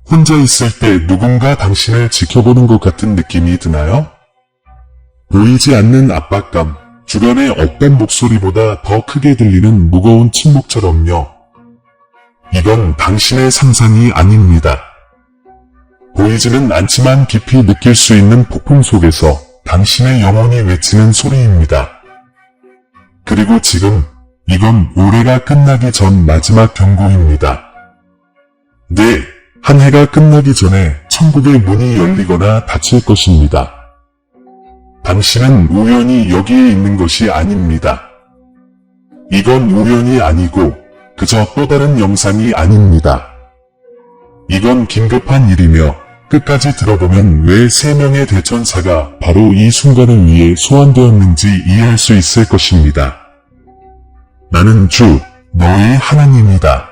혼자 있을 때 누군가 당신을 지켜보는 것 같은 느낌이 드나요? 보이지 않는 압박감, 주변의 억간 목소리보다 더 크게 들리는 무거운 침묵처럼요. 이건 당신의 상상이 아닙니다. 보이지는 않지만 깊이 느낄 수 있는 폭풍 속에서 당신의 영혼이 외치는 소리입니다. 그리고 지금 이건 올해가 끝나기 전 마지막 경고입니다. 네, 한 해가 끝나기 전에 천국의 문이 열리거나 닫힐 것입니다. 당신은 우연히 여기에 있는 것이 아닙니다. 이건 우연이 아니고 그저 또 다른 영상이 아닙니다. 이건 긴급한 일이며 끝까지 들어보면 왜 3명의 대천사가 바로 이 순간을 위해 소환되었는지 이해할 수 있을 것입니다. 나는 주, 너의 하나님이다.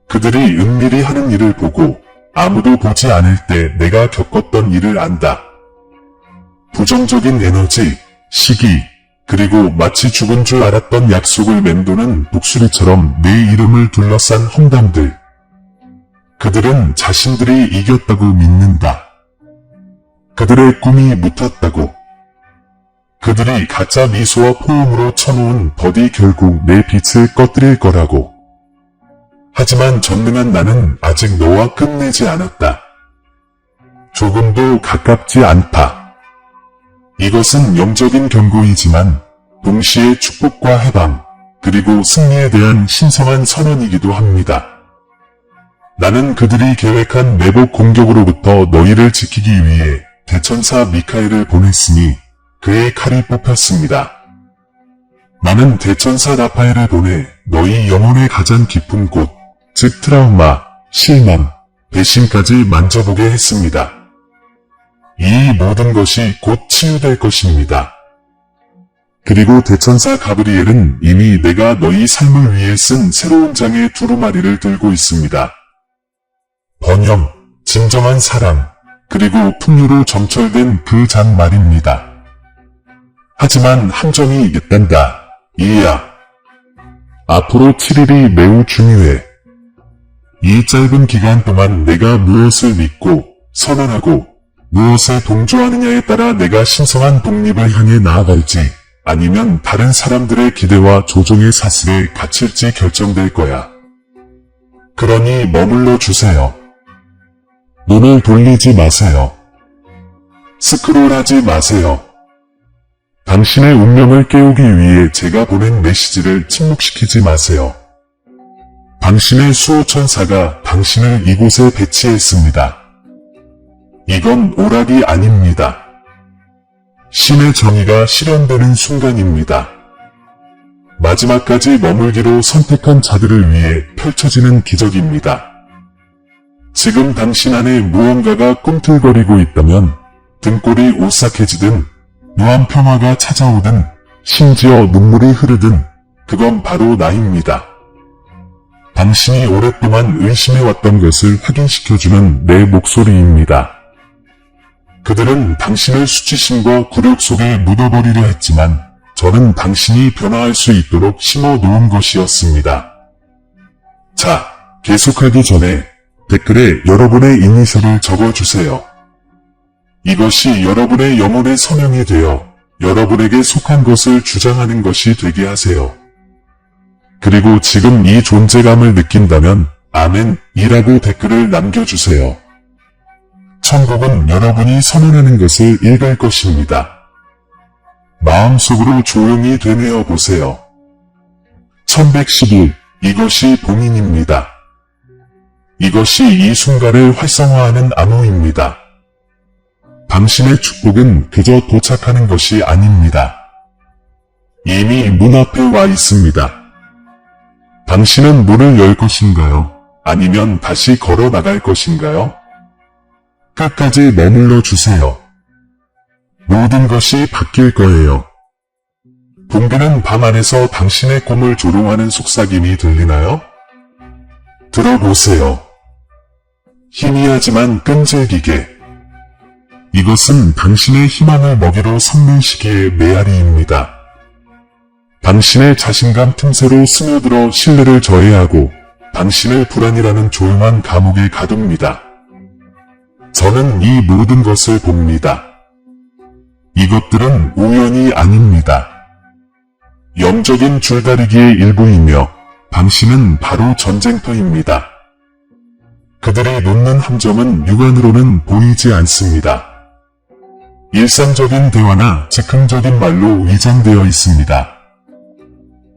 그들이 은밀히 하는 일을 보고 아무도 보지 않을 때 내가 겪었던 일을 안다. 부정적인 에너지, 시기, 그리고 마치 죽은 줄 알았던 약속을 맴도는 독수리처럼 내 이름을 둘러싼 험담들. 그들은 자신들이 이겼다고 믿는다. 그들의 꿈이 묻혔다고. 그들이 가짜 미소와 포옹으로 쳐놓은 법이 결국 내 빛을 꺼뜨릴 거라고. 하지만 전능한 나는 아직 너와 끝내지 않았다. 조금도 가깝지 않다. 이것은 영적인 경고이지만 동시에 축복과 해방, 그리고 승리에 대한 신성한 선언이기도 합니다. 나는 그들이 계획한 매복 공격으로부터 너희를 지키기 위해 대천사 미카엘을 보냈으니 그의 칼이 뽑혔습니다. 나는 대천사 라파엘을 보내 너희 영혼의 가장 깊은 곳, 즉 트라우마, 실망, 배신까지 만져보게 했습니다. 이 모든 것이 곧 치유될 것입니다. 그리고 대천사 가브리엘은 이미 내가 너희 삶을 위해 쓴 새로운 장의 두루마리를 들고 있습니다. 번영, 진정한 사랑, 그리고 풍요로 점철된 그 장 말입니다. 하지만 함정이 있단다. 이야. 앞으로 7일이 매우 중요해. 이 짧은 기간 동안 내가 무엇을 믿고 선언하고 무엇에 동조하느냐에 따라 내가 신성한 독립을 향해 나아갈지 아니면 다른 사람들의 기대와 조종의 사슬에 갇힐지 결정될 거야. 그러니 머물러 주세요. 눈을 돌리지 마세요. 스크롤하지 마세요. 당신의 운명을 깨우기 위해 제가 보낸 메시지를 침묵시키지 마세요. 당신의 수호천사가 당신을 이곳에 배치했습니다. 이건 오락이 아닙니다. 신의 정의가 실현되는 순간입니다. 마지막까지 머물기로 선택한 자들을 위해 펼쳐지는 기적입니다. 지금 당신 안에 무언가가 꿈틀거리고 있다면 등골이 오싹해지든 무한 평화가 찾아오든 심지어 눈물이 흐르든 그건 바로 나입니다. 당신이 오랫동안 의심해왔던 것을 확인시켜주는 내 목소리입니다. 그들은 당신을 수치심과 굴욕 속에 묻어버리려 했지만 저는 당신이 변화할 수 있도록 심어 놓은 것이었습니다. 자, 계속하기 전에 댓글에 여러분의 이니셜을 적어주세요. 이것이 여러분의 영혼의 서명이 되어 여러분에게 속한 것을 주장하는 것이 되게 하세요. 그리고 지금 이 존재감을 느낀다면 아멘이라고 댓글을 남겨주세요. 천국은 여러분이 선언하는 것을 읽을 것입니다. 마음속으로 조용히 되뇌어 보세요. 1111, 이것이 봉인입니다. 이것이 이 순간을 활성화하는 암호입니다. 당신의 축복은 그저 도착하는 것이 아닙니다. 이미 문 앞에 와 있습니다. 당신은 문을 열 것인가요? 아니면 다시 걸어 나갈 것인가요? 끝까지 머물러 주세요. 모든 것이 바뀔 거예요. 붕괴는 밤 안에서 당신의 꿈을 조롱하는 속삭임이 들리나요? 들어보세요. 희미하지만 끈질기게. 이것은 당신의 희망을 먹이로 삼는 시기의 메아리입니다. 당신의 자신감 틈새로 스며들어 신뢰를 저해하고 당신을 불안이라는 조용한 감옥에 가둡니다. 저는 이 모든 것을 봅니다. 이것들은 우연이 아닙니다. 영적인 줄다리기의 일부이며 당신은 바로 전쟁터입니다. 그들이 놓는 함정은 육안으로는 보이지 않습니다. 일상적인 대화나 즉흥적인 말로 위장되어 있습니다.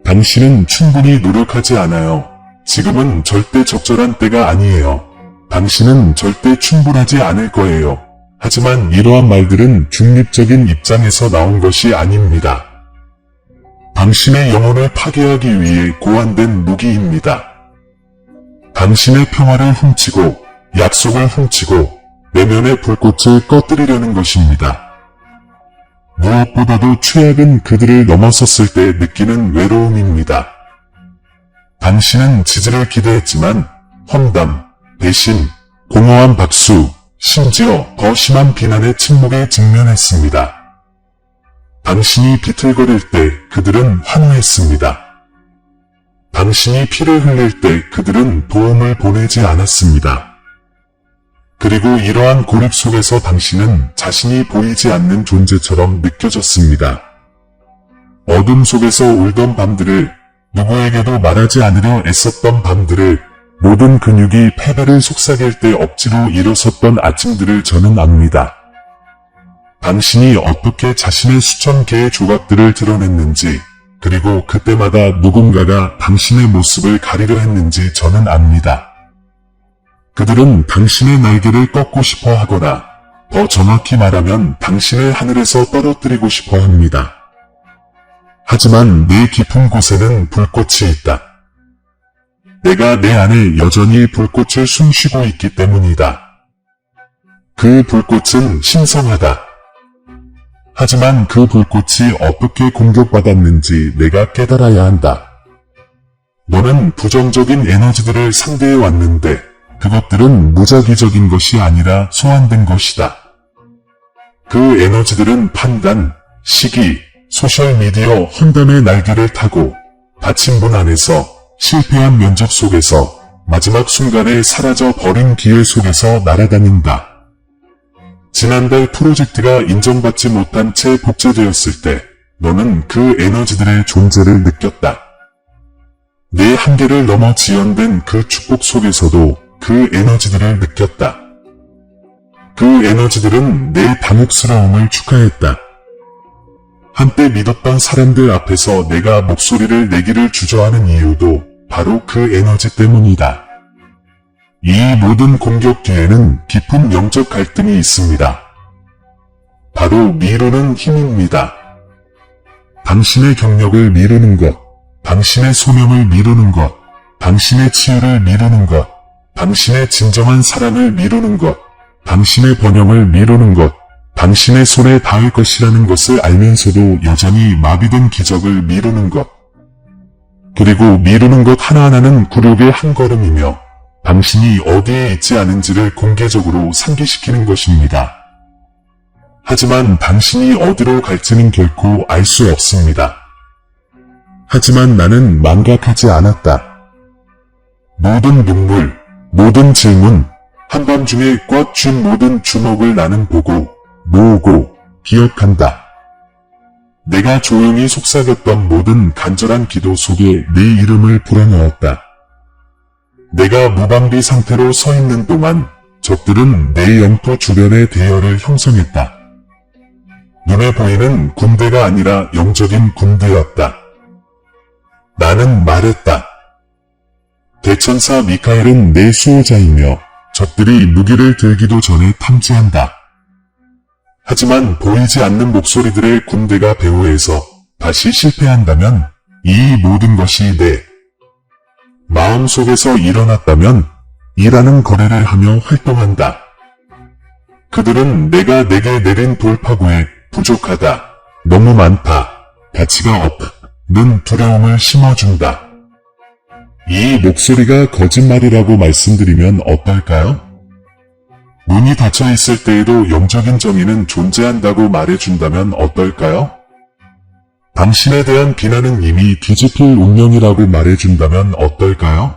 당신은 충분히 노력하지 않아요. 지금은 절대 적절한 때가 아니에요. 당신은 절대 충분하지 않을 거예요. 하지만 이러한 말들은 중립적인 입장에서 나온 것이 아닙니다. 당신의 영혼을 파괴하기 위해 고안된 무기입니다. 당신의 평화를 훔치고 약속을 훔치고 내면의 불꽃을 꺼뜨리려는 것입니다. 무엇보다도 최악은 그들을 넘어섰을 때 느끼는 외로움입니다. 당신은 지지를 기대했지만 험담, 배신, 공허한 박수, 심지어 더 심한 비난의 침묵에 직면했습니다. 당신이 비틀거릴 때 그들은 환호했습니다. 당신이 피를 흘릴 때 그들은 도움을 보내지 않았습니다. 그리고 이러한 고립 속에서 당신은 자신이 보이지 않는 존재처럼 느껴졌습니다. 어둠 속에서 울던 밤들을, 누구에게도 말하지 않으려 애썼던 밤들을, 모든 근육이 패배를 속삭일 때 억지로 일어섰던 아침들을 저는 압니다. 당신이 어떻게 자신의 수천 개의 조각들을 드러냈는지, 그리고 그때마다 누군가가 당신의 모습을 가리려 했는지 저는 압니다. 그들은 당신의 날개를 꺾고 싶어 하거나, 더 정확히 말하면 당신을 하늘에서 떨어뜨리고 싶어 합니다. 하지만 내 깊은 곳에는 불꽃이 있다. 내가 내 안에 여전히 불꽃을 숨쉬고 있기 때문이다. 그 불꽃은 신성하다. 하지만 그 불꽃이 어떻게 공격받았는지 내가 깨달아야 한다. 너는 부정적인 에너지들을 상대해 왔는데 그것들은 무작위적인 것이 아니라 소환된 것이다. 그 에너지들은 판단, 시기, 소셜미디어 험담의 날개를 타고 닫힌 문 안에서 실패한 면접 속에서 마지막 순간에 사라져 버린 기회 속에서 날아다닌다. 지난달 프로젝트가 인정받지 못한 채 복제되었을 때 너는 그 에너지들의 존재를 느꼈다. 내 한계를 넘어 지연된 그 축복 속에서도 그 에너지들을 느꼈다. 그 에너지들은 내 당혹스러움을 축하했다. 한때 믿었던 사람들 앞에서 내가 목소리를 내기를 주저하는 이유도 바로 그 에너지 때문이다. 이 모든 공격 뒤에는 깊은 영적 갈등이 있습니다. 바로 미루는 힘입니다. 당신의 경력을 미루는 것, 당신의 소명을 미루는 것, 당신의 치유를 미루는 것, 당신의 진정한 사랑을 미루는 것, 당신의 번영을 미루는 것, 당신의 손에 닿을 것이라는 것을 알면서도 여전히 마비된 기적을 미루는 것. 그리고 미루는 것 하나하나는 굴욕의 한 걸음이며 당신이 어디에 있지 않은지를 공개적으로 상기시키는 것입니다. 하지만 당신이 어디로 갈지는 결코 알 수 없습니다. 하지만 나는 망각하지 않았다. 모든 눈물, 모든 질문, 한밤중에 꽉 쥔 모든 주먹을 나는 보고, 모으고, 기억한다. 내가 조용히 속삭였던 모든 간절한 기도 속에 내 이름을 불어넣었다. 내가 무방비 상태로 서 있는 동안 적들은 내 영토 주변의 대열을 형성했다. 눈에 보이는 군대가 아니라 영적인 군대였다. 나는 말했다. 대천사 미카엘은 내 수호자이며 적들이 무기를 들기도 전에 탐지한다. 하지만 보이지 않는 목소리들의 군대가 배후에서 다시 실패한다면 이 모든 것이 내 마음속에서 일어났다면 일하는 거래를 하며 활동한다. 그들은 내가 내게 내린 돌파구에 부족하다, 너무 많다, 가치가 없는 두려움을 심어준다. 이 목소리가 거짓말이라고 말씀드리면 어떨까요? 문이 닫혀 있을 때에도 영적인 정의는 존재한다고 말해준다면 어떨까요? 당신에 대한 비난은 이미 뒤집힐 운명이라고 말해준다면 어떨까요?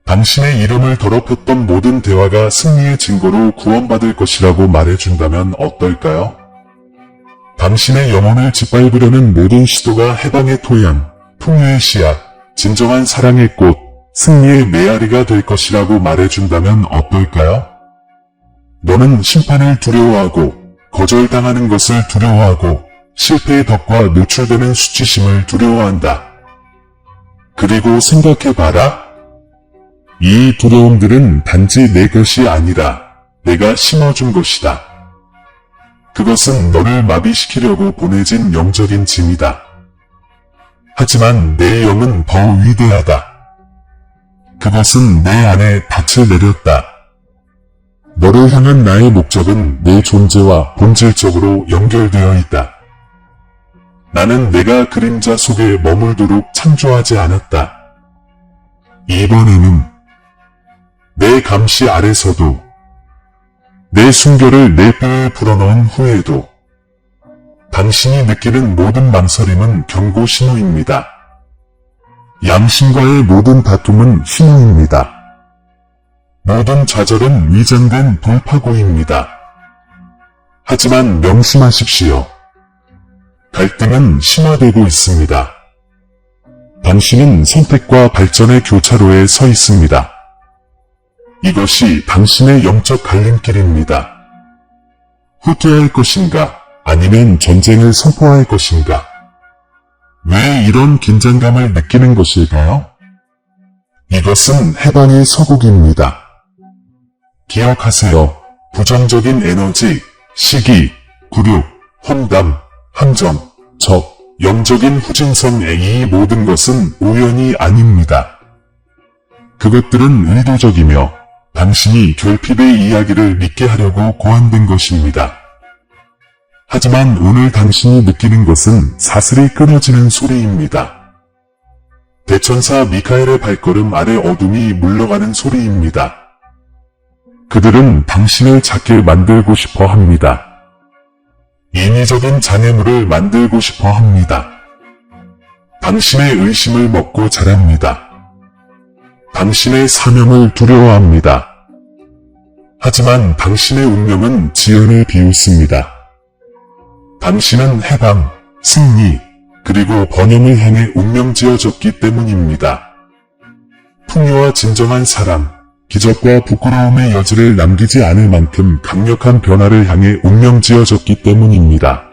당신의 이름을 더럽혔던 모든 대화가 승리의 증거로 구원받을 것이라고 말해준다면 어떨까요? 당신의 영혼을 짓밟으려는 모든 시도가 해방의 토양, 풍요의 씨앗, 진정한 사랑의 꽃, 승리의 메아리가 될 것이라고 말해준다면 어떨까요? 너는 심판을 두려워하고, 거절당하는 것을 두려워하고, 실패의 덕과 노출되는 수치심을 두려워한다. 그리고 생각해봐라. 이 두려움들은 단지 내 것이 아니라 내가 심어준 것이다. 그것은 너를 마비시키려고 보내진 영적인 짐이다. 하지만 내 영은 더 위대하다. 그것은 내 안에 닻을 내렸다. 너를 향한 나의 목적은 내 존재와 본질적으로 연결되어 있다. 나는 내가 그림자 속에 머물도록 창조하지 않았다. 이번에는 내 감시 아래서도 내 순결을 내 뼈에 불어넣은 후에도 당신이 느끼는 모든 망설임은 경고 신호입니다. 양심과의 모든 다툼은 신호입니다. 모든 좌절은 위장된 돌파구입니다. 하지만 명심하십시오. 갈등은 심화되고 있습니다. 당신은 선택과 발전의 교차로에 서 있습니다. 이것이 당신의 영적 갈림길입니다. 후퇴할 것인가, 아니면 전쟁을 선포할 것인가? 왜 이런 긴장감을 느끼는 것일까요? 이것은 해방의 서곡입니다. 기억하세요. 부정적인 에너지, 시기, 굴욕, 험담, 함정, 적, 영적인 후진성의 이 모든 것은 우연이 아닙니다. 그것들은 의도적이며 당신이 결핍의 이야기를 믿게 하려고 고안된 것입니다. 하지만 오늘 당신이 느끼는 것은 사슬이 끊어지는 소리입니다. 대천사 미카엘의 발걸음 아래 어둠이 물러가는 소리입니다. 그들은 당신을 작게 만들고 싶어 합니다. 인위적인 장애물을 만들고 싶어 합니다. 당신의 의심을 먹고 자랍니다. 당신의 사명을 두려워합니다. 하지만 당신의 운명은 지연을 비웃습니다. 당신은 해방, 승리, 그리고 번영을 향해 운명 지어졌기 때문입니다. 풍요와 진정한 사랑, 기적과 부끄러움의 여지를 남기지 않을 만큼 강력한 변화를 향해 운명 지어졌기 때문입니다.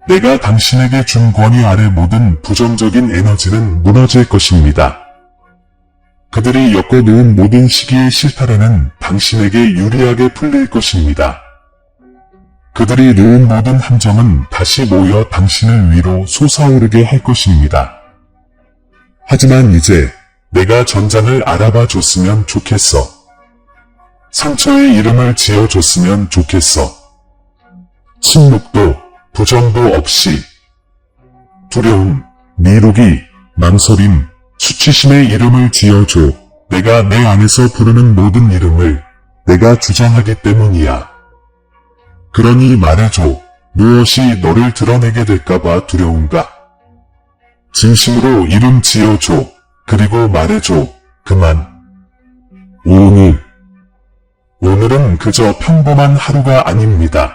내가 당신에게 준 권위 아래 모든 부정적인 에너지는 무너질 것입니다. 그들이 엮어놓은 모든 시기의 실타래는 당신에게 유리하게 풀릴 것입니다. 그들이 놓은 모든 함정은 다시 모여 당신을 위로 솟아오르게 할 것입니다. 하지만 이제 내가 전장을 알아봐 줬으면 좋겠어. 상처의 이름을 지어줬으면 좋겠어. 침묵도 부정도 없이 두려움, 미루기, 망설임, 수치심의 이름을 지어줘. 내가 내 안에서 부르는 모든 이름을 내가 주장하기 때문이야. 그러니 말해줘. 무엇이 너를 드러내게 될까봐 두려운가? 진심으로 이름 지어줘. 그리고 말해줘. 그만. 오늘은 그저 평범한 하루가 아닙니다.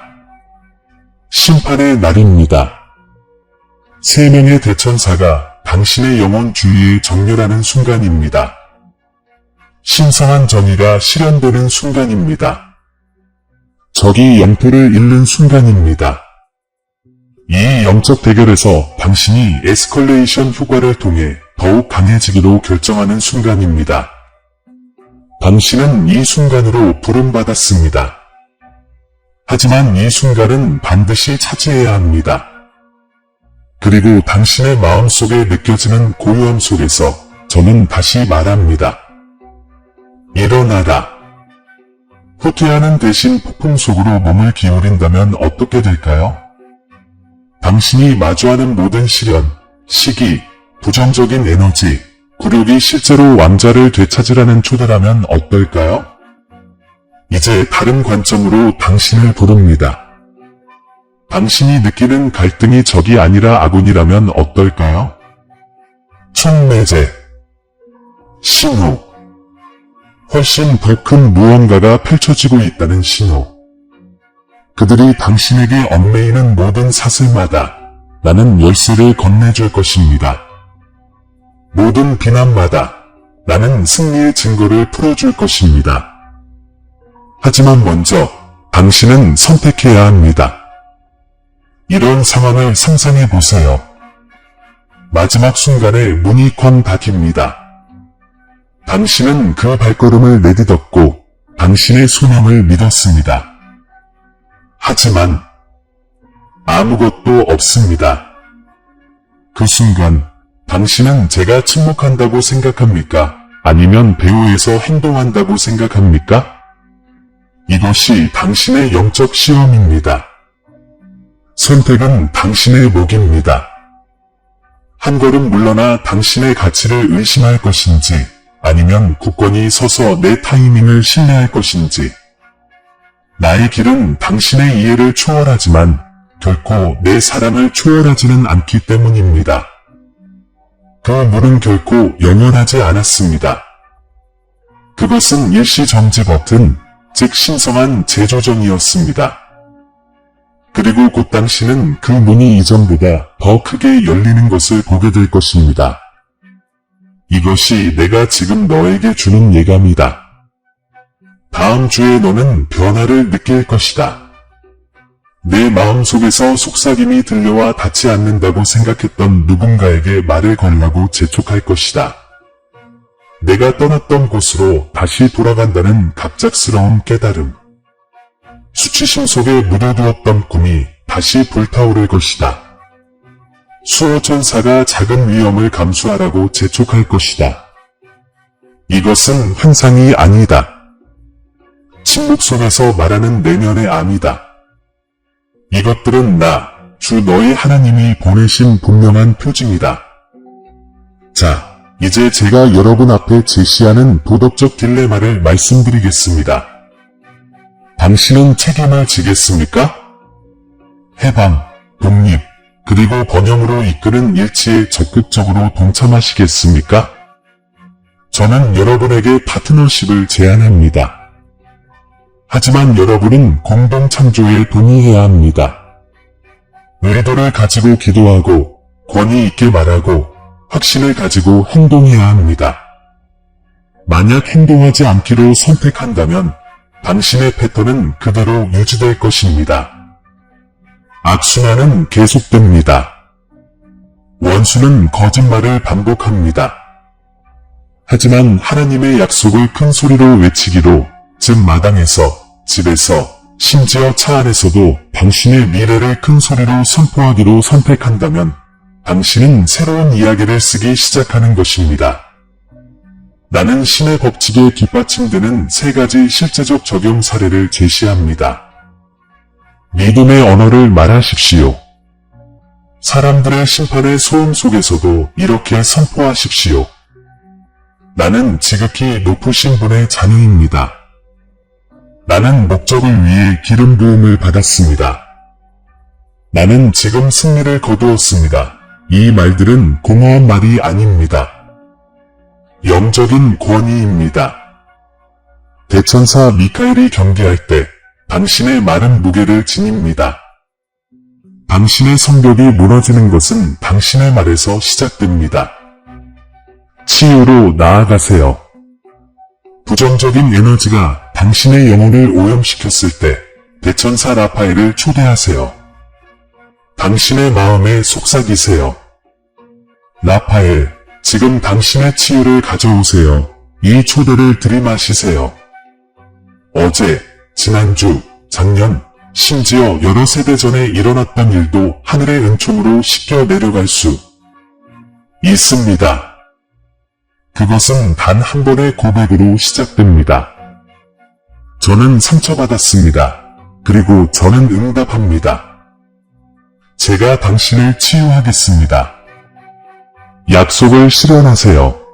심판의 날입니다. 3명의 대천사가 당신의 영혼 주위에 정렬하는 순간입니다. 신성한 정의가 실현되는 순간입니다. 적이 영토를 잃는 순간입니다. 이 영적 대결에서 당신이 에스컬레이션 효과를 통해 더욱 강해지기로 결정하는 순간입니다. 당신은 이 순간으로 부름받았습니다. 하지만 이 순간은 반드시 차지해야 합니다. 그리고 당신의 마음속에 느껴지는 고요함 속에서 저는 다시 말합니다. 일어나라. 후퇴하는 대신 폭풍 속으로 몸을 기울인다면 어떻게 될까요? 당신이 마주하는 모든 시련, 시기, 부정적인 에너지, 굴욕이 실제로 왕자를 되찾으라는 초대라면 어떨까요? 이제 다른 관점으로 당신을 부릅니다. 당신이 느끼는 갈등이 적이 아니라 아군이라면 어떨까요? 총매제, 신호, 훨씬 더 큰 무언가가 펼쳐지고 있다는 신호. 그들이 당신에게 얽매이는 모든 사슬마다 나는 열쇠를 건네줄 것입니다. 모든 비난마다 나는 승리의 증거를 풀어줄 것입니다. 하지만 먼저 당신은 선택해야 합니다. 이런 상황을 상상해 보세요. 마지막 순간에 문이 쾅 닫힙니다. 당신은 그 발걸음을 내딛었고 당신의 소명을 믿었습니다. 하지만 아무것도 없습니다. 그 순간 당신은 제가 침묵한다고 생각합니까? 아니면 배후에서 행동한다고 생각합니까? 이것이 당신의 영적 시험입니다. 선택은 당신의 몫입니다. 한 걸음 물러나 당신의 가치를 의심할 것인지 아니면 굳건히 서서 내 타이밍을 신뢰할 것인지. 나의 길은 당신의 이해를 초월하지만 결코 내 사랑을 초월하지는 않기 때문입니다. 그 물은 결코 영원하지 않았습니다. 그것은 일시정지 버튼, 즉 신성한 재조정이었습니다. 그리고 곧 당신은 그 문이 이전보다 더 크게 열리는 것을 보게 될 것입니다. 이것이 내가 지금 너에게 주는 예감이다. 다음 주에 너는 변화를 느낄 것이다. 내 마음속에서 속삭임이 들려와 닿지 않는다고 생각했던 누군가에게 말을 걸라고 재촉할 것이다. 내가 떠났던 곳으로 다시 돌아간다는 갑작스러운 깨달음. 수치심 속에 묻어두었던 꿈이 다시 불타오를 것이다. 수호천사가 작은 위험을 감수하라고 재촉할 것이다. 이것은 환상이 아니다. 침묵 속에서 말하는 내면의 암이다. 이것들은 나, 주 너의 하나님이 보내신 분명한 표징이다. 자, 이제 제가 여러분 앞에 제시하는 도덕적 딜레마를 말씀드리겠습니다. 당신은 책임을 지겠습니까? 해방, 독립, 그리고 번영으로 이끄는 일치에 적극적으로 동참하시겠습니까? 저는 여러분에게 파트너십을 제안합니다. 하지만 여러분은 공동 창조에 동의해야 합니다. 의도를 가지고 기도하고 권위 있게 말하고 확신을 가지고 행동해야 합니다. 만약 행동하지 않기로 선택한다면 당신의 패턴은 그대로 유지될 것입니다. 악순환은 계속됩니다. 원수는 거짓말을 반복합니다. 하지만 하나님의 약속을 큰 소리로 외치기로, 즉 마당에서, 집에서, 심지어 차 안에서도 당신의 미래를 큰 소리로 선포하기로 선택한다면 당신은 새로운 이야기를 쓰기 시작하는 것입니다. 나는 신의 법칙에 뒷받침되는 3가지 실제적 적용 사례를 제시합니다. 믿음의 언어를 말하십시오. 사람들의 심판의 소음 속에서도 이렇게 선포하십시오. 나는 지극히 높으신 분의 자녀입니다. 나는 목적을 위해 기름 부음을 받았습니다. 나는 지금 승리를 거두었습니다. 이 말들은 공허한 말이 아닙니다. 영적인 권위입니다. 대천사 미카엘이 경계할 때 당신의 마른 무게를 지닙니다. 당신의 성벽이 무너지는 것은 당신의 말에서 시작됩니다. 치유로 나아가세요. 부정적인 에너지가 당신의 영혼을 오염시켰을 때 대천사 라파엘을 초대하세요. 당신의 마음에 속삭이세요. 라파엘, 지금 당신의 치유를 가져오세요. 이 초대를 들이마시세요. 어제, 지난주, 작년, 심지어 여러 세대 전에 일어났던 일도 하늘의 은총으로 씻겨 내려갈 수 있습니다. 그것은 단 한 번의 고백으로 시작됩니다. 저는 상처받았습니다. 그리고 저는 응답합니다. 제가 당신을 치유하겠습니다. 약속을 실현하세요.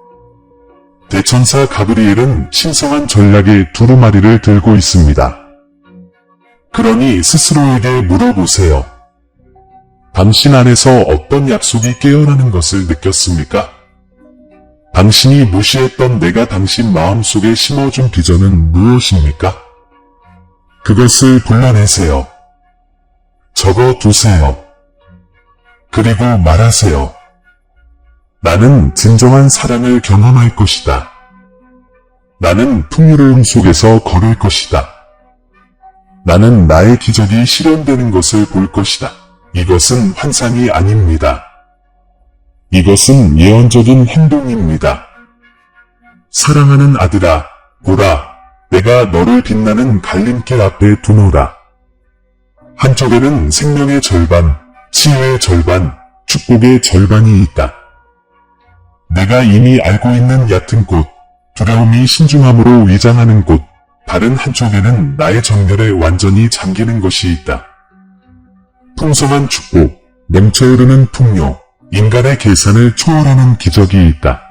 대천사 가브리엘은 신성한 전략의 두루마리를 들고 있습니다. 그러니 스스로에게 물어보세요. 당신 안에서 어떤 약속이 깨어나는 것을 느꼈습니까? 당신이 무시했던 내가 당신 마음속에 심어준 비전은 무엇입니까? 그것을 불러내세요. 적어두세요. 그리고 말하세요. 나는 진정한 사랑을 경험할 것이다. 나는 풍요로움 속에서 걸을 것이다. 나는 나의 기적이 실현되는 것을 볼 것이다. 이것은 환상이 아닙니다. 이것은 예언적인 행동입니다. 사랑하는 아들아, 보라, 내가 너를 빛나는 갈림길 앞에 두노라. 한쪽에는 생명의 절반, 치유의 절반, 축복의 절반이 있다. 내가 이미 알고 있는 얕은 곳, 두려움이 신중함으로 위장하는 곳, 다른 한쪽에는 나의 정열에 완전히 잠기는 것이 있다. 풍성한 축복, 넘쳐흐르는 풍요, 인간의 계산을 초월하는 기적이 있다.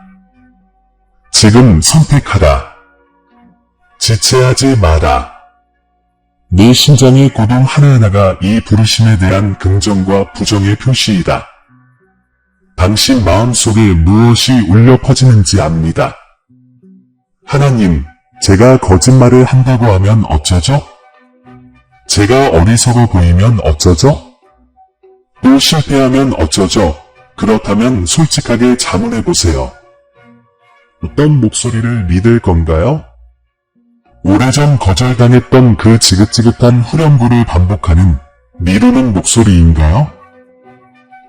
지금 선택하라. 지체하지 마라. 내 심장의 고동 하나하나가 이 부르심에 대한 긍정과 부정의 표시이다. 당신 마음속에 무엇이 울려 퍼지는지 압니다. 하나님, 제가 거짓말을 한다고 하면 어쩌죠? 제가 어리석어 보이면 어쩌죠? 또 실패하면 어쩌죠? 그렇다면 솔직하게 자문해보세요. 어떤 목소리를 믿을 건가요? 오래전 거절당했던 그 지긋지긋한 후렴구를 반복하는 미루는 목소리인가요?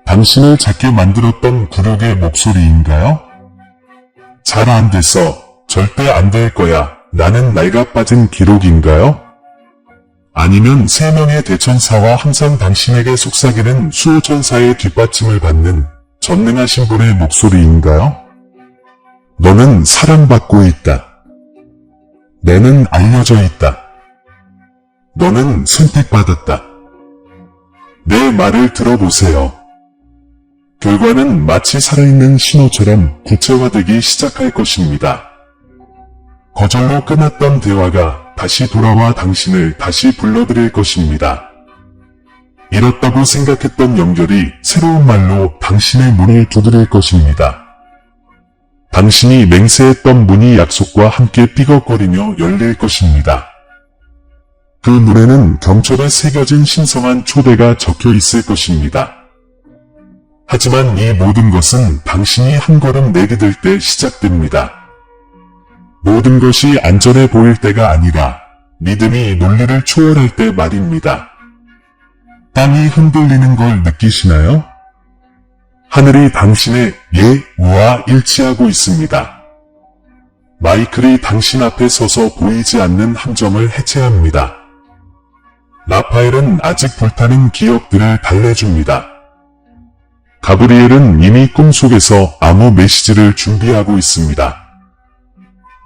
당신을 작게 만들었던 굴욕의 목소리인가요? 잘 안 됐어. 절대 안 될 거야. 나는 낡아 빠진 기록인가요? 아니면 세 명의 대천사와 항상 당신에게 속삭이는 수호천사의 뒷받침을 받는 전능하신 분의 목소리인가요? 너는 사랑받고 있다. 너는 알려져 있다. 너는 선택받았다. 내 말을 들어보세요. 결과는 마치 살아있는 신호처럼 구체화되기 시작할 것입니다. 거절로 끝났던 대화가 다시 돌아와 당신을 다시 불러들일 것입니다. 잃었다고 생각했던 연결이 새로운 말로 당신의 문을 두드릴 것입니다. 당신이 맹세했던 문이 약속과 함께 삐걱거리며 열릴 것입니다. 그 문에는 경초가 새겨진 신성한 초대가 적혀 있을 것입니다. 하지만 이 모든 것은 당신이 한 걸음 내디딜 때 시작됩니다. 모든 것이 안전해 보일 때가 아니라 믿음이 논리를 초월할 때 말입니다. 땅이 흔들리는 걸 느끼시나요? 하늘이 당신의 예우와 일치하고 있습니다. 마이클이 당신 앞에 서서 보이지 않는 함정을 해체합니다. 라파엘은 아직 불타는 기억들을 달래줍니다. 가브리엘은 이미 꿈속에서 암호 메시지를 준비하고 있습니다.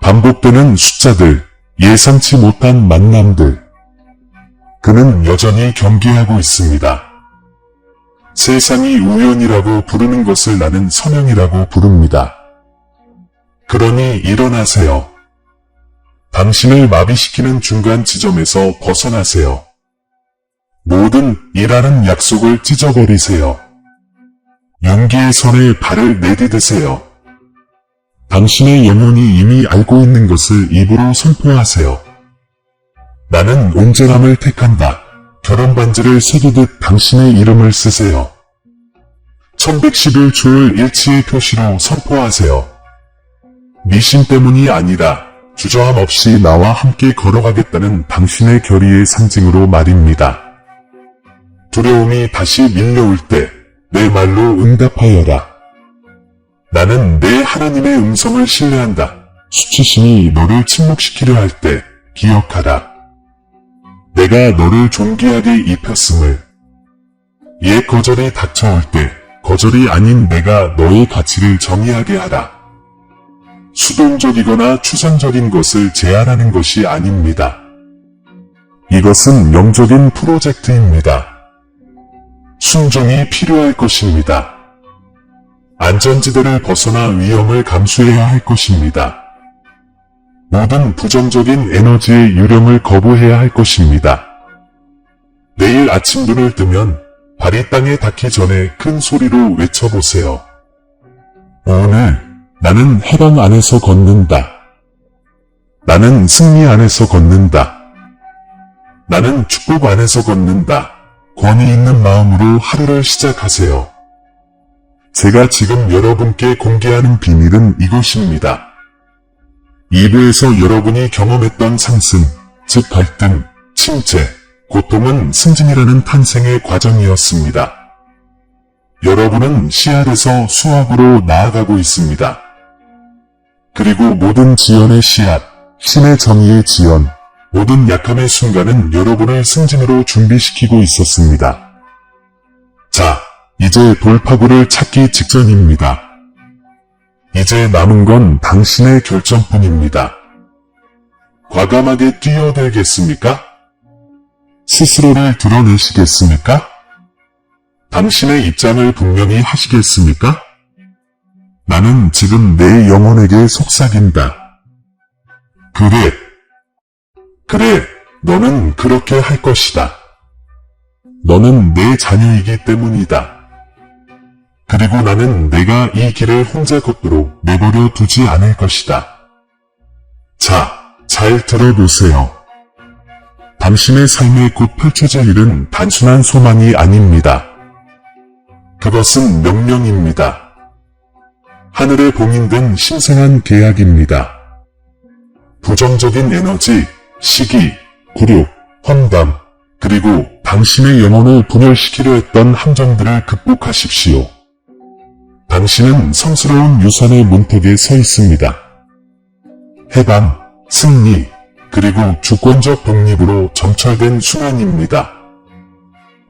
반복되는 숫자들, 예상치 못한 만남들. 그는 여전히 경계하고 있습니다. 세상이 우연이라고 부르는 것을 나는 선행이라고 부릅니다. 그러니 일어나세요. 당신을 마비시키는 중간 지점에서 벗어나세요. 모든 일하는 약속을 찢어버리세요. 용기의 선에 발을 내디드세요. 당신의 영혼이 이미 알고 있는 것을 입으로 선포하세요. 나는 온전함을 택한다. 결혼 반지를 새기듯 당신의 이름을 쓰세요. 1111조를 일치의 표시로 선포하세요. 미신 때문이 아니라 주저함 없이 나와 함께 걸어가겠다는 당신의 결의의 상징으로 말입니다. 두려움이 다시 밀려올 때 내 말로 응답하여라. 나는 내 하나님의 음성을 신뢰한다. 수치심이 너를 침묵시키려 할 때 기억하라. 내가 너를 존귀하게 입혔음을. 옛 거절이 닥쳐올 때 거절이 아닌 내가 너의 가치를 정의하게 하라. 수동적이거나 추상적인 것을 제한하는 것이 아닙니다. 이것은 영적인 프로젝트입니다. 순종이 필요할 것입니다. 안전지대를 벗어나 위험을 감수해야 할 것입니다. 모든 부정적인 에너지의 유령을 거부해야 할 것입니다. 내일 아침 눈을 뜨면 발이 땅에 닿기 전에 큰 소리로 외쳐보세요. 오늘 나는 해방 안에서 걷는다. 나는 승리 안에서 걷는다. 나는 축복 안에서 걷는다. 권위 있는 마음으로 하루를 시작하세요. 제가 지금 여러분께 공개하는 비밀은 이것입니다. 2부에서 여러분이 경험했던 상승, 즉 갈등, 침체, 고통은 승진이라는 탄생의 과정이었습니다. 여러분은 씨앗에서 수확으로 나아가고 있습니다. 그리고 모든 지연의 씨앗, 신의 정의의 지연, 모든 약함의 순간은 여러분을 승진으로 준비시키고 있었습니다. 자, 이제 돌파구를 찾기 직전입니다. 이제 남은 건 당신의 결정뿐입니다. 과감하게 뛰어들겠습니까? 스스로를 드러내시겠습니까? 당신의 입장을 분명히 하시겠습니까? 나는 지금 내 영혼에게 속삭인다. 그래, 너는 그렇게 할 것이다. 너는 내 자녀이기 때문이다. 그리고 나는 내가 이 길을 혼자 걷도록 내버려 두지 않을 것이다. 자, 잘 들어보세요. 당신의 삶에 곧 펼쳐질 일은 단순한 소망이 아닙니다. 그것은 명령입니다. 하늘에 봉인된 신성한 계약입니다. 부정적인 에너지, 시기, 굴욕, 험담, 그리고 당신의 영혼을 분열시키려 했던 함정들을 극복하십시오. 당신은 성스러운 유산의 문턱에 서 있습니다. 해방, 승리, 그리고 주권적 독립으로 점철된 순환입니다.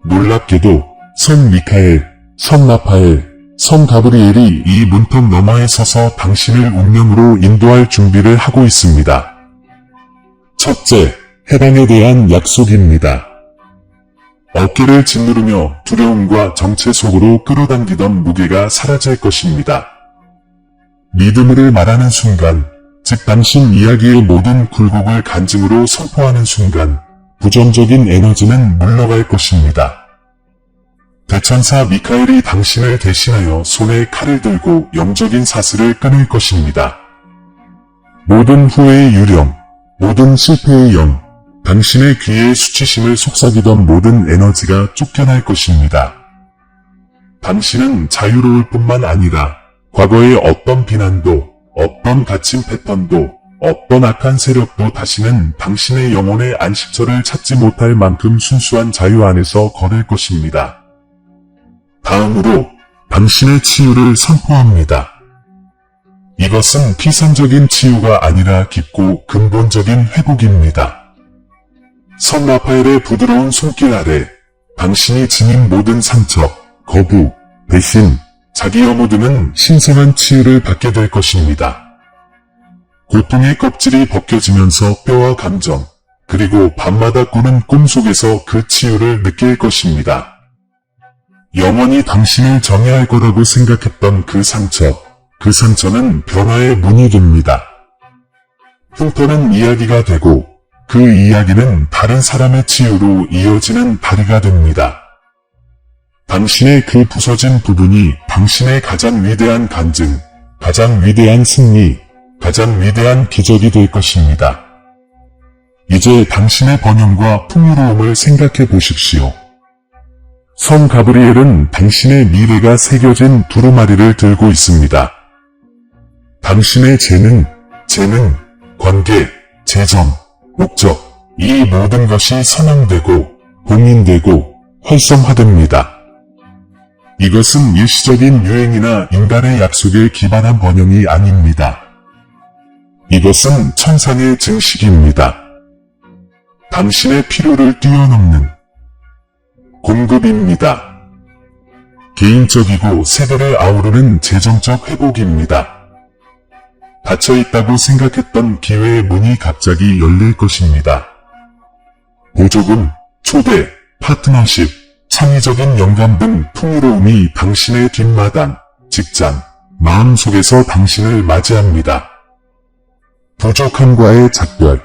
놀랍게도 성 미카엘, 성 라파엘, 성 가브리엘이 이 문턱 너머에 서서 당신을 운명으로 인도할 준비를 하고 있습니다. 첫째, 해방에 대한 약속입니다. 어깨를 짓누르며 두려움과 정체 속으로 끌어당기던 무게가 사라질 것입니다. 믿음을 말하는 순간, 즉 당신 이야기의 모든 굴곡을 간증으로 선포하는 순간, 부정적인 에너지는 물러갈 것입니다. 대천사 미카엘이 당신을 대신하여 손에 칼을 들고 영적인 사슬을 끊을 것입니다. 모든 후회의 유령, 모든 실패의 영, 당신의 귀에 수치심을 속삭이던 모든 에너지가 쫓겨날 것입니다. 당신은 자유로울 뿐만 아니라 과거의 어떤 비난도, 어떤 갇힌 패턴도, 어떤 악한 세력도 다시는 당신의 영혼의 안식처를 찾지 못할 만큼 순수한 자유 안에서 걸을 것입니다. 다음으로 당신의 치유를 선포합니다. 이것은 피상적인 치유가 아니라 깊고 근본적인 회복입니다. 성 라파엘의 부드러운 손길 아래 당신이 지닌 모든 상처, 거부, 배신, 자기 혐오 등은 신성한 치유를 받게 될 것입니다. 고통의 껍질이 벗겨지면서 뼈와 감정, 그리고 밤마다 꾸는 꿈 속에서 그 치유를 느낄 것입니다. 영원히 당신을 정의할 거라고 생각했던 그 상처는 변화의 문이 됩니다. 흉터는 이야기가 되고 그 이야기는 다른 사람의 치유로 이어지는 다리가 됩니다. 당신의 그 부서진 부분이 당신의 가장 위대한 간증, 가장 위대한 승리, 가장 위대한 기적이 될 것입니다. 이제 당신의 번영과 풍요로움을 생각해 보십시오. 성 가브리엘은 당신의 미래가 새겨진 두루마리를 들고 있습니다. 당신의 재능, 관계, 재정, 목적, 이 모든 것이 선양되고, 봉인되고, 활성화됩니다. 이것은 일시적인 유행이나 인간의 약속에 기반한 번영이 아닙니다. 이것은 천상의 증식입니다. 당신의 필요를 뛰어넘는 공급입니다. 개인적이고 세대를 아우르는 재정적 회복입니다. 닫혀있다고 생각했던 기회의 문이 갑자기 열릴 것입니다. 보조금, 초대, 파트너십, 창의적인 영감 등 풍요로움이 당신의 뒷마당, 직장, 마음속에서 당신을 맞이합니다. 부족함과의 작별,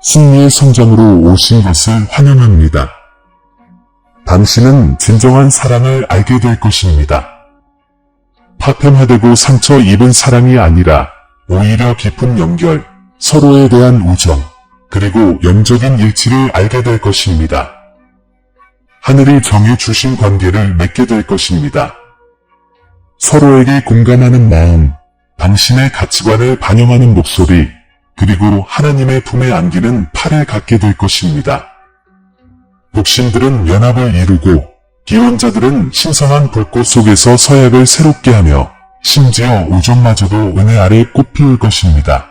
승리의 성장으로 오신 것을 환영합니다. 당신은 진정한 사랑을 알게 될 것입니다. 파편화되고 상처 입은 사랑이 아니라 오히려 깊은 연결, 서로에 대한 우정, 그리고 영적인 일치를 알게 될 것입니다. 하늘이 정해주신 관계를 맺게 될 것입니다. 서로에게 공감하는 마음, 당신의 가치관을 반영하는 목소리, 그리고 하나님의 품에 안기는 팔을 갖게 될 것입니다. 독신들은 연합을 이루고 기혼자들은 신성한 불꽃 속에서 서약을 새롭게 하며 심지어 우정마저도 은혜 아래 꽃피울 것입니다.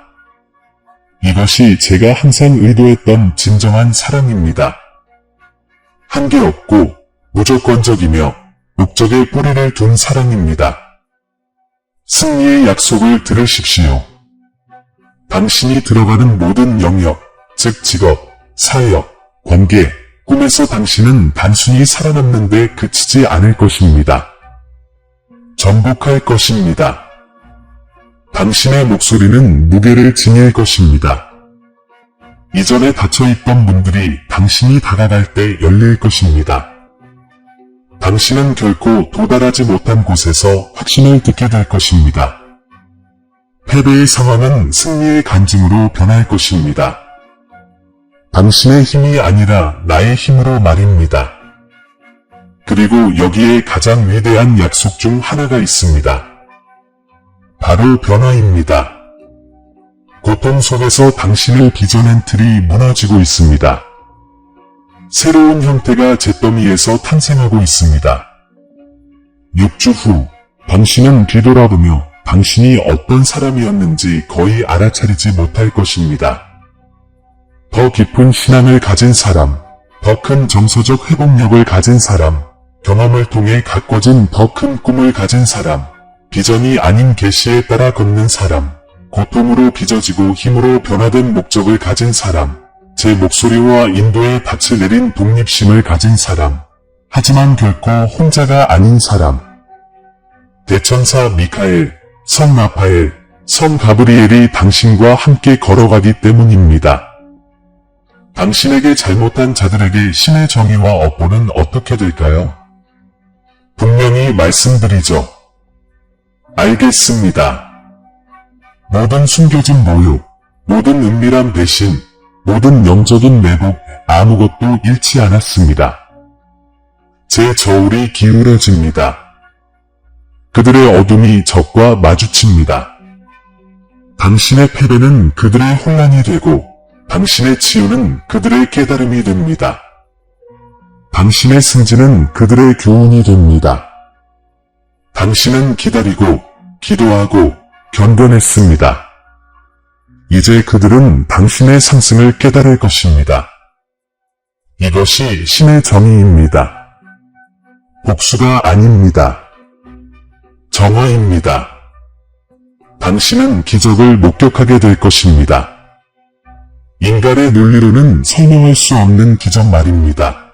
이것이 제가 항상 의도했던 진정한 사랑입니다. 한계 없고 무조건적이며 목적에 뿌리를 둔 사랑입니다. 승리의 약속을 들으십시오. 당신이 들어가는 모든 영역, 즉 직업, 사역, 관계, 꿈에서 당신은 단순히 살아남는 데 그치지 않을 것입니다. 정복할 것입니다. 당신의 목소리는 무게를 지닐 것입니다. 이전에 닫혀있던 문들이 당신이 다가갈 때 열릴 것입니다. 당신은 결코 도달하지 못한 곳에서 확신을 듣게 될 것입니다. 패배의 상황은 승리의 간증으로 변할 것입니다. 당신의 힘이 아니라 나의 힘으로 말입니다. 그리고 여기에 가장 위대한 약속 중 하나가 있습니다. 바로 변화입니다. 고통 속에서 당신을 빚어낸 틀이 무너지고 있습니다. 새로운 형태가 잿더미에서 탄생하고 있습니다. 6주 후, 당신은 뒤돌아보며 당신이 어떤 사람이었는지 거의 알아차리지 못할 것입니다. 더 깊은 신앙을 가진 사람, 더 큰 정서적 회복력을 가진 사람, 경험을 통해 가꿔진 더 큰 꿈을 가진 사람, 비전이 아닌 계시에 따라 걷는 사람, 고통으로 빚어지고 힘으로 변화된 목적을 가진 사람, 제 목소리와 인도에 닻을 내린 독립심을 가진 사람, 하지만 결코 혼자가 아닌 사람. 대천사 미카엘, 성 라파엘, 성 가브리엘이 당신과 함께 걸어가기 때문입니다. 당신에게 잘못한 자들에게 신의 정의와 업보는 어떻게 될까요? 분명히 말씀드리죠. 알겠습니다. 모든 숨겨진 모욕, 모든 은밀한 배신, 모든 영적인 매복, 아무것도 잃지 않았습니다. 제 저울이 기울어집니다. 그들의 어둠이 적과 마주칩니다. 당신의 패배는 그들의 혼란이 되고 당신의 치유는 그들의 깨달음이 됩니다. 당신의 승진은 그들의 교훈이 됩니다. 당신은 기다리고 기도하고 견뎌냈습니다. 이제 그들은 당신의 상승을 깨달을 것입니다. 이것이 신의 정의입니다. 복수가 아닙니다. 정화입니다. 당신은 기적을 목격하게 될 것입니다. 인간의 논리로는 설명할 수 없는 기적 말입니다.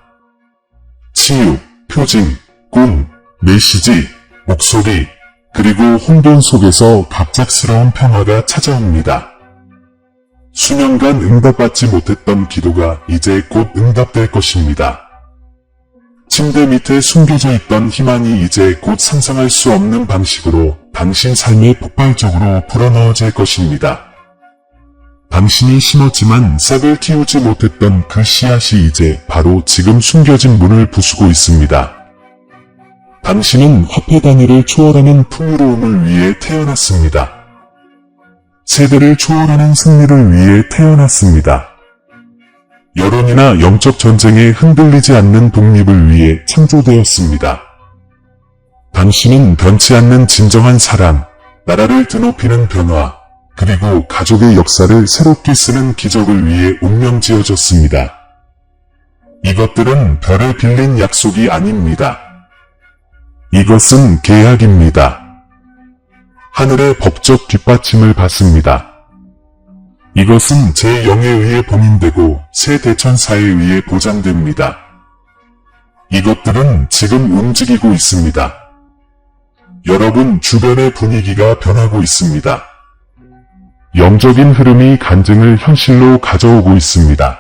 치유, 표징, 꿈, 메시지, 목소리, 그리고 혼돈 속에서 갑작스러운 평화가 찾아옵니다. 수년간 응답받지 못했던 기도가 이제 곧 응답될 것입니다. 침대 밑에 숨겨져 있던 희망이 이제 곧 상상할 수 없는 방식으로 당신 삶에 폭발적으로 불어넣어질 것입니다. 당신이 심었지만 싹을 틔우지 못했던 그 씨앗이 이제 바로 지금 숨겨진 문을 부수고 있습니다. 당신은 화폐 단위를 초월하는 풍요로움을 위해 태어났습니다. 세대를 초월하는 승리를 위해 태어났습니다. 여론이나 영적 전쟁에 흔들리지 않는 독립을 위해 창조되었습니다. 당신은 변치 않는 진정한 사랑, 나라를 드높이는 변화, 그리고 가족의 역사를 새롭게 쓰는 기적을 위해 운명지어졌습니다. 이것들은 별에 빌린 약속이 아닙니다. 이것은 계약입니다. 하늘의 법적 뒷받침을 받습니다. 이것은 제 영에 의해 봉인되고 새 대천사에 의해 보장됩니다. 이것들은 지금 움직이고 있습니다. 여러분 주변의 분위기가 변하고 있습니다. 영적인 흐름이 간증을 현실로 가져오고 있습니다.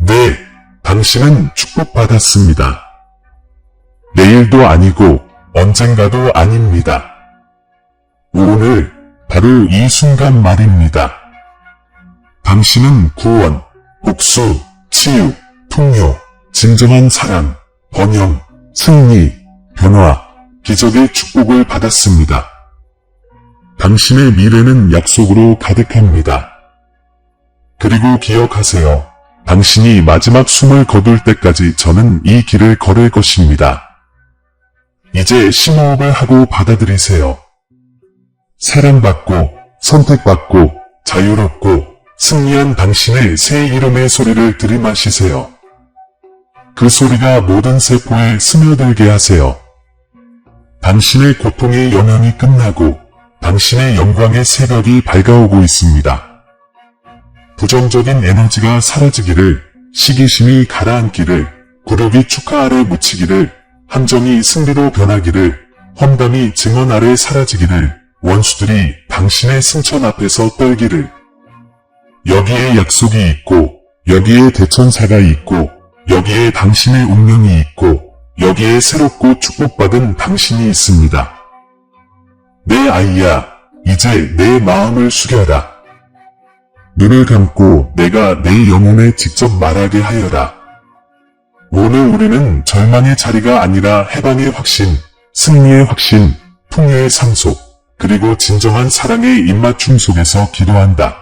네, 당신은 축복받았습니다. 내일도 아니고 언젠가도 아닙니다. 오늘, 바로 이 순간 말입니다. 당신은 구원, 복수, 치유, 풍요, 진정한 사랑, 번영, 승리, 변화, 기적의 축복을 받았습니다. 당신의 미래는 약속으로 가득합니다. 그리고 기억하세요. 당신이 마지막 숨을 거둘 때까지 저는 이 길을 걸을 것입니다. 이제 심호흡을 하고 받아들이세요. 사랑받고, 선택받고, 자유롭고, 승리한 당신의 새 이름의 소리를 들이마시세요. 그 소리가 모든 세포에 스며들게 하세요. 당신의 고통의 영향이 끝나고 당신의 영광의 새벽이 밝아오고 있습니다. 부정적인 에너지가 사라지기를, 시기심이 가라앉기를, 굴욕이 축하 아래 묻히기를, 함정이 승리로 변하기를, 험담이 증언 아래 사라지기를, 원수들이 당신의 승천 앞에서 떨기를. 여기에 약속이 있고, 여기에 대천사가 있고, 여기에 당신의 운명이 있고, 여기에 새롭고 축복받은 당신이 있습니다. 내 아이야, 이제 내 마음을 숙여라. 눈을 감고 내가 내 영혼에 직접 말하게 하여라. 오늘 우리는 절망의 자리가 아니라 해방의 확신, 승리의 확신, 풍요의 상속, 그리고 진정한 사랑의 입맞춤 속에서 기도한다.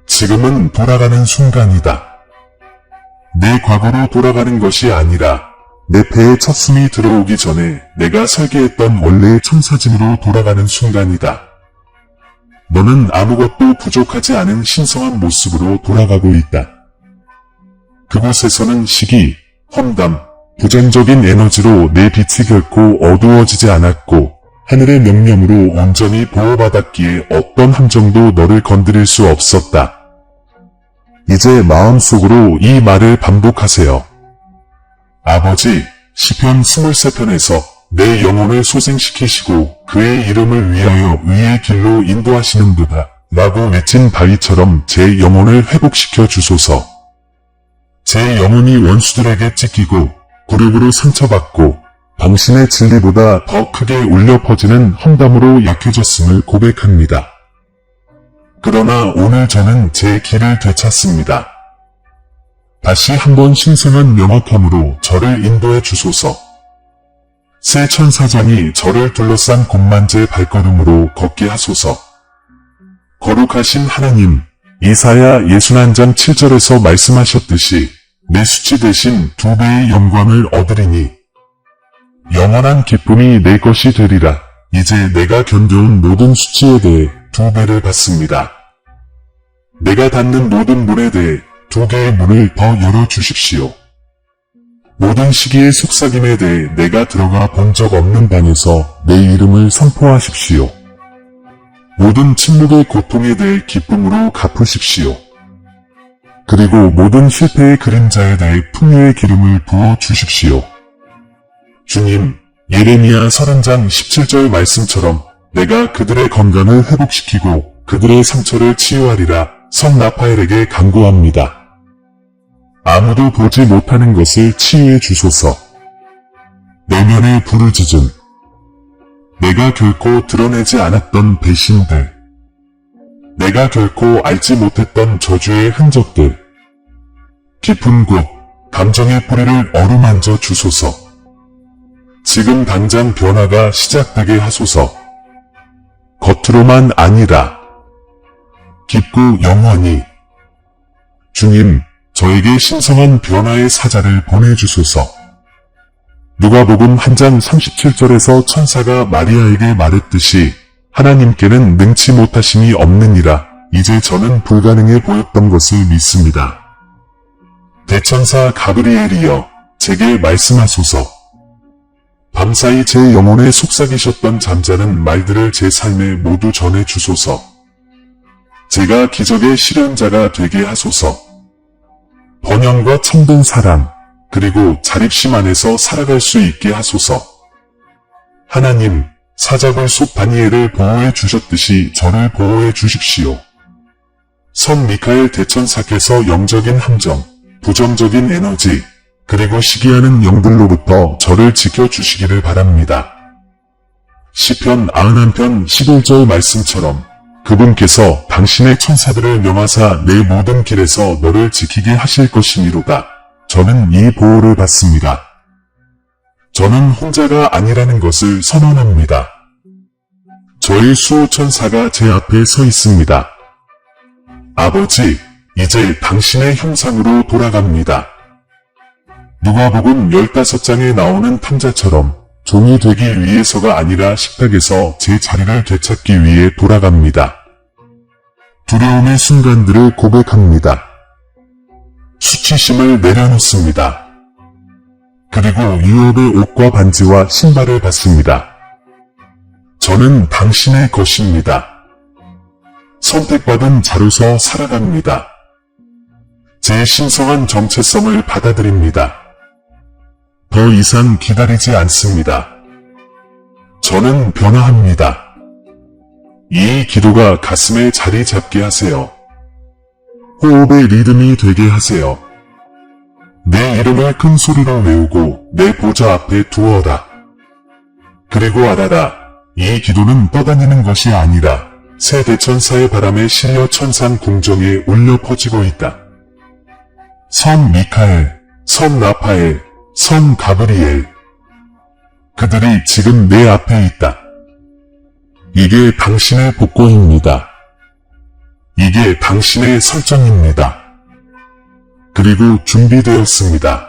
지금은 돌아가는 순간이다. 내 과거로 돌아가는 것이 아니라 내 폐에 첫 숨이 들어오기 전에 내가 설계했던 원래의 청사진으로 돌아가는 순간이다. 너는 아무것도 부족하지 않은 신성한 모습으로 돌아가고 있다. 그곳에서는 시기, 험담, 부정적인 에너지로 내 빛이 결코 어두워지지 않았고 하늘의 명령으로 온전히 보호받았기에 어떤 함정도 너를 건드릴 수 없었다. 이제 마음속으로 이 말을 반복하세요. 아버지, 시편 23편에서 내 영혼을 소생시키시고 그의 이름을 위하여 의의 길로 인도하시는 그다 라고 외친 다윗처럼 제 영혼을 회복시켜 주소서. 제 영혼이 원수들에게 찢기고 굴욕으로 상처받고 당신의 진리보다 더 크게 울려 퍼지는 험담으로 약해졌음을 고백합니다. 그러나 오늘 저는 제 길을 되찾습니다. 다시 한번 신성한 명확함으로 저를 인도해 주소서. 새 천사장이 저를 둘러싼 곳만제 발걸음으로 걷게 하소서. 거룩하신 하나님, 이사야 61장 7절에서 말씀하셨듯이 내 수치 대신 2배의 영광을 얻으리니 영원한 기쁨이 내 것이 되리라. 이제 내가 견뎌온 모든 수치에 대해 2배를 받습니다. 내가 닫는 모든 문에 대해 2개의 문을 더 열어주십시오. 모든 시기의 속삭임에 대해 내가 들어가 본 적 없는 방에서 내 이름을 선포하십시오. 모든 침묵의 고통에 대해 기쁨으로 갚으십시오. 그리고 모든 실패의 그림자에 대해 풍요의 기름을 부어 주십시오. 주님, 예레미야 30장 17절 말씀처럼 내가 그들의 건강을 회복시키고 그들의 상처를 치유하리라 성 라파엘에게 간구합니다. 아무도 보지 못하는 것을 치유해 주소서. 내면의 부르짖음. 내가 결코 드러내지 않았던 배신들. 내가 결코 알지 못했던 저주의 흔적들. 깊은 곳, 감정의 뿌리를 어루만져 주소서. 지금 당장 변화가 시작되게 하소서. 겉으로만 아니라 깊고 영원히. 주님, 저에게 신성한 변화의 사자를 보내주소서. 누가복음 1장 37절에서 천사가 마리아에게 말했듯이 하나님께는 능치 못하심이 없느니라. 이제 저는 불가능해 보였던 것을 믿습니다. 대천사 가브리엘이여, 제게 말씀하소서. 밤사이 제 영혼에 속삭이셨던 잠자는 말들을 제 삶에 모두 전해주소서. 제가 기적의 실현자가 되게 하소서. 번영과 참된 사랑, 그리고 자립심 안에서 살아갈 수 있게 하소서. 하나님, 사자굴 속 다니엘을 보호해 주셨듯이 저를 보호해 주십시오. 성 미카엘 대천사께서 영적인 함정, 부정적인 에너지, 그리고 시기하는 영들로부터 저를 지켜주시기를 바랍니다. 시편 91편 11절 말씀처럼 그분께서 당신의 천사들을 명하사 내 모든 길에서 너를 지키게 하실 것이미로다. 저는 이 보호를 받습니다. 저는 혼자가 아니라는 것을 선언합니다. 저의 수호천사가 제 앞에 서 있습니다. 아버지, 이제 당신의 형상으로 돌아갑니다. 누가복음 15장에 나오는 탕자처럼 종이 되기 위해서가 아니라 식탁에서 제 자리를 되찾기 위해 돌아갑니다. 두려움의 순간들을 고백합니다. 수치심을 내려놓습니다. 그리고 유업의 옷과 반지와 신발을 받습니다. 저는 당신의 것입니다. 선택받은 자로서 살아갑니다. 제 신성한 정체성을 받아들입니다. 더 이상 기다리지 않습니다. 저는 변화합니다. 이 기도가 가슴에 자리 잡게 하세요. 호흡의 리듬이 되게 하세요. 내 이름을 큰 소리로 외우고 내 보좌 앞에 두어라. 그리고 알아라. 이 기도는 떠다니는 것이 아니라 새 대천사의 바람에 실려 천상 궁정에 울려 퍼지고 있다. 선 미카엘, 선 라파엘, 선 가브리엘. 그들이 지금 내 앞에 있다. 이게 당신의 복권입니다. 이게 당신의 설정입니다. 그리고 준비되었습니다.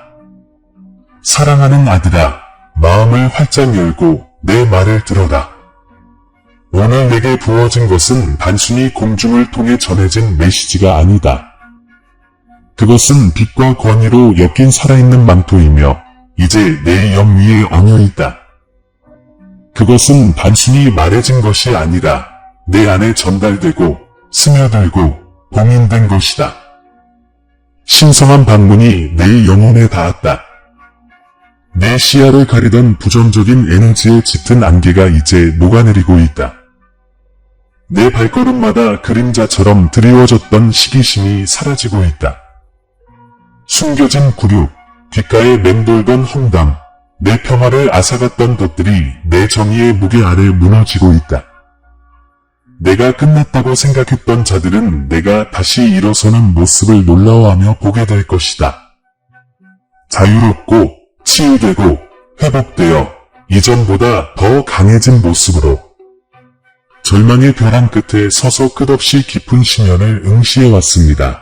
사랑하는 아들아, 마음을 활짝 열고 내 말을 들어라. 오늘 내게 부어진 것은 단순히 공중을 통해 전해진 메시지가 아니다. 그것은 빛과 권위로 엮인 살아있는 망토이며 이제 내 영 위에 얹혀 있다. 그것은 단순히 말해진 것이 아니라 내 안에 전달되고 스며들고 봉인된 것이다. 신성한 방문이 내 영혼에 닿았다. 내 시야를 가리던 부정적인 에너지의 짙은 안개가 이제 녹아내리고 있다. 내 발걸음마다 그림자처럼 드리워졌던 시기심이 사라지고 있다. 숨겨진 굴욕, 귓가에 맴돌던 험담, 내 평화를 앗아갔던 것들이 내 정의의 무게 아래 무너지고 있다. 내가 끝났다고 생각했던 자들은 내가 다시 일어서는 모습을 놀라워하며 보게 될 것이다. 자유롭고 치유되고 회복되어 이전보다 더 강해진 모습으로 절망의 벼랑 끝에 서서 끝없이 깊은 심연을 응시해왔습니다.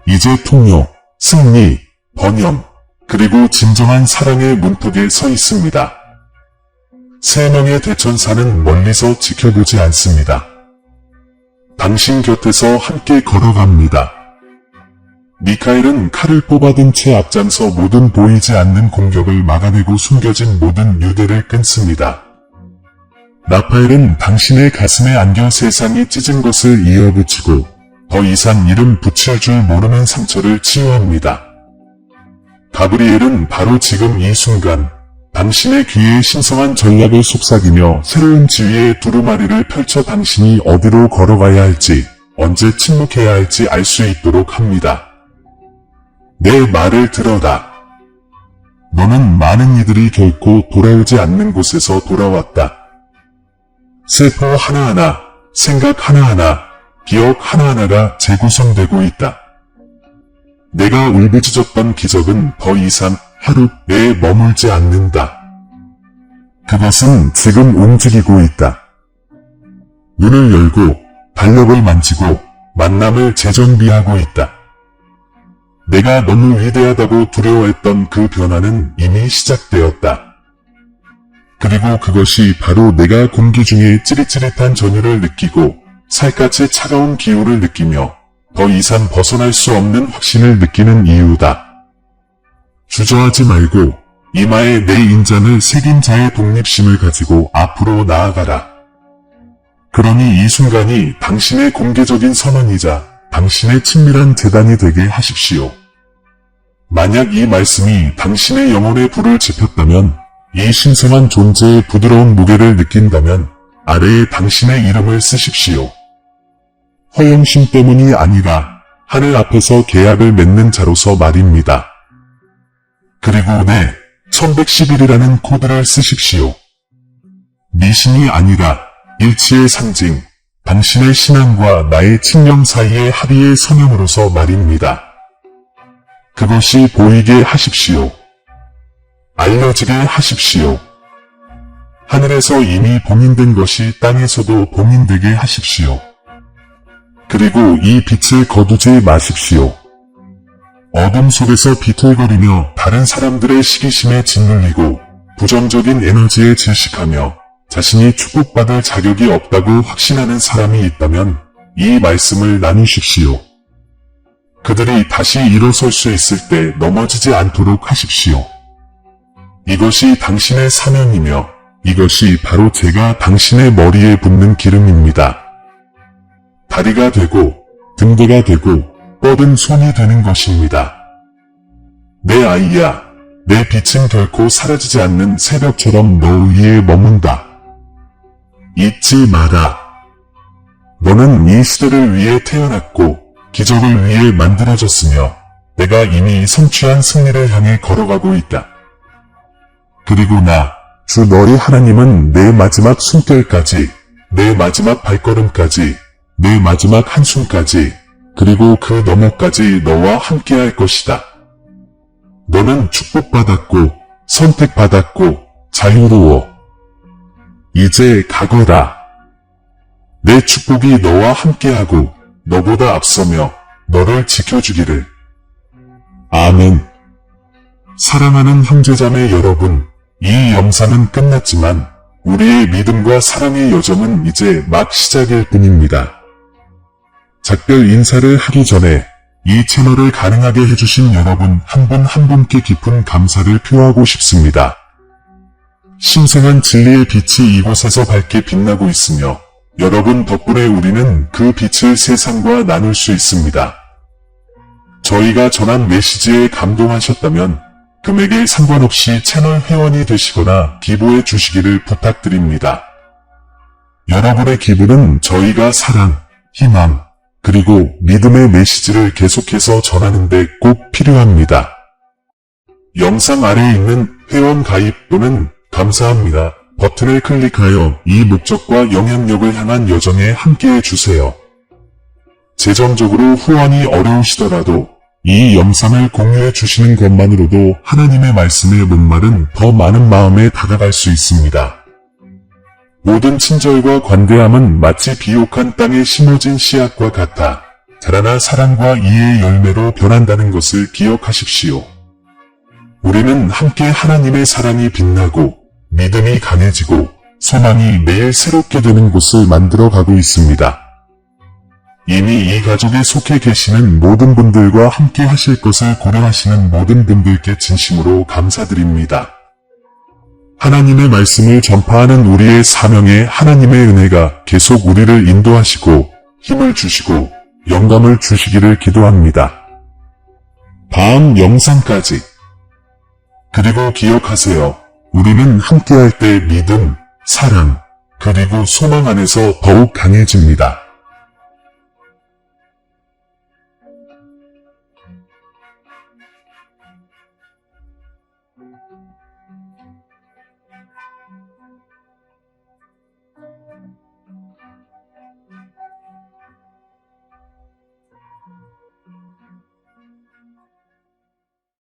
이제 통로, 승리, 번영, 그리고 진정한 사랑의 문턱에 서 있습니다. 세 명의 대천사는 멀리서 지켜보지 않습니다. 당신 곁에서 함께 걸어갑니다. 미카엘은 칼을 뽑아든 채 앞장서 모든 보이지 않는 공격을 막아내고 숨겨진 모든 유대를 끊습니다. 라파엘은 당신의 가슴에 안겨 세상이 찢은 것을 이어붙이고 더 이상 이름 붙일 줄 모르는 상처를 치유합니다. 가브리엘은 바로 지금 이 순간 당신의 귀에 신성한 전략을 속삭이며 새로운 지위의 두루마리를 펼쳐 당신이 어디로 걸어가야 할지, 언제 침묵해야 할지 알 수 있도록 합니다. 내 말을 들어라. 너는 많은 이들이 결코 돌아오지 않는 곳에서 돌아왔다. 세포 하나하나, 생각 하나하나, 기억 하나하나가 재구성되고 있다. 내가 울부짖었던 기적은 더 이상 하루에 머물지 않는다. 그것은 지금 움직이고 있다. 눈을 열고 달력을 만지고 만남을 재정비하고 있다. 내가 너무 위대하다고 두려워했던 그 변화는 이미 시작되었다. 그리고 그것이 바로 내가 공기 중에 찌릿찌릿한 전율을 느끼고 살갗의 차가운 기후를 느끼며 더 이상 벗어날 수 없는 확신을 느끼는 이유다. 주저하지 말고 이마에 내 인장을 새긴 자의 독립심을 가지고 앞으로 나아가라. 그러니 이 순간이 당신의 공개적인 선언이자 당신의 친밀한 재단이 되게 하십시오. 만약 이 말씀이 당신의 영혼의 불을 지폈다면, 이 신성한 존재의 부드러운 무게를 느낀다면 아래에 당신의 이름을 쓰십시오. 허영심 때문이 아니라 하늘 앞에서 계약을 맺는 자로서 말입니다. 그리고 네, 1111이라는 코드를 쓰십시오. 미신이 아니라 일치의 상징, 당신의 신앙과 나의 친령 사이의 합의의 서명으로서 말입니다. 그것이 보이게 하십시오. 알려지게 하십시오. 하늘에서 이미 봉인된 것이 땅에서도 봉인되게 하십시오. 그리고 이 빛을 거두지 마십시오. 어둠 속에서 비틀거리며 다른 사람들의 시기심에 짓눌리고 부정적인 에너지에 질식하며 자신이 축복받을 자격이 없다고 확신하는 사람이 있다면 이 말씀을 나누십시오. 그들이 다시 일어설 수 있을 때 넘어지지 않도록 하십시오. 이것이 당신의 사명이며 이것이 바로 제가 당신의 머리에 붓는 기름입니다. 다리가 되고 등대가 되고 뻗은 손이 되는 것입니다. 내 아이야, 내 빛은 결코 사라지지 않는 새벽처럼 너 위에 머문다. 잊지 마라. 너는 이 시대를 위해 태어났고 기적을 위해 만들어졌으며 내가 이미 성취한 승리를 향해 걸어가고 있다. 그리고 나, 주 너희 하나님은 내 마지막 숨결까지, 내 마지막 발걸음까지, 내 마지막 한숨까지, 그리고 그 너머까지 너와 함께할 것이다. 너는 축복받았고, 선택받았고, 자유로워. 이제 가거라. 내 축복이 너와 함께하고, 너보다 앞서며, 너를 지켜주기를. 아멘. 사랑하는 형제자매 여러분, 이 영상은 끝났지만, 우리의 믿음과 사랑의 여정은 이제 막 시작일 뿐입니다. 작별 인사를 하기 전에 이 채널을 가능하게 해주신 여러분 한 분 한 분께 깊은 감사를 표하고 싶습니다. 신성한 진리의 빛이 이곳에서 밝게 빛나고 있으며 여러분 덕분에 우리는 그 빛을 세상과 나눌 수 있습니다. 저희가 전한 메시지에 감동하셨다면 금액에 상관없이 채널 회원이 되시거나 기부해 주시기를 부탁드립니다. 여러분의 기부는 저희가 사랑, 희망, 그리고 믿음의 메시지를 계속해서 전하는 데 꼭 필요합니다. 영상 아래에 있는 회원 가입 또는 감사합니다 버튼을 클릭하여 이 목적과 영향력을 향한 여정에 함께해 주세요. 재정적으로 후원이 어려우시더라도 이 영상을 공유해 주시는 것만으로도 하나님의 말씀의 목말은 더 많은 마음에 다가갈 수 있습니다. 모든 친절과 관대함은 마치 비옥한 땅에 심어진 씨앗과 같아 자라나 사랑과 이해의 열매로 변한다는 것을 기억하십시오. 우리는 함께 하나님의 사랑이 빛나고 믿음이 강해지고 소망이 매일 새롭게 되는 곳을 만들어 가고 있습니다. 이미 이 가족에 속해 계시는 모든 분들과 함께 하실 것을 고려하시는 모든 분들께 진심으로 감사드립니다. 하나님의 말씀을 전파하는 우리의 사명에 하나님의 은혜가 계속 우리를 인도하시고 힘을 주시고 영감을 주시기를 기도합니다. 다음 영상까지. 그리고 기억하세요. 우리는 함께할 때 믿음, 사랑, 그리고 소망 안에서 더욱 강해집니다.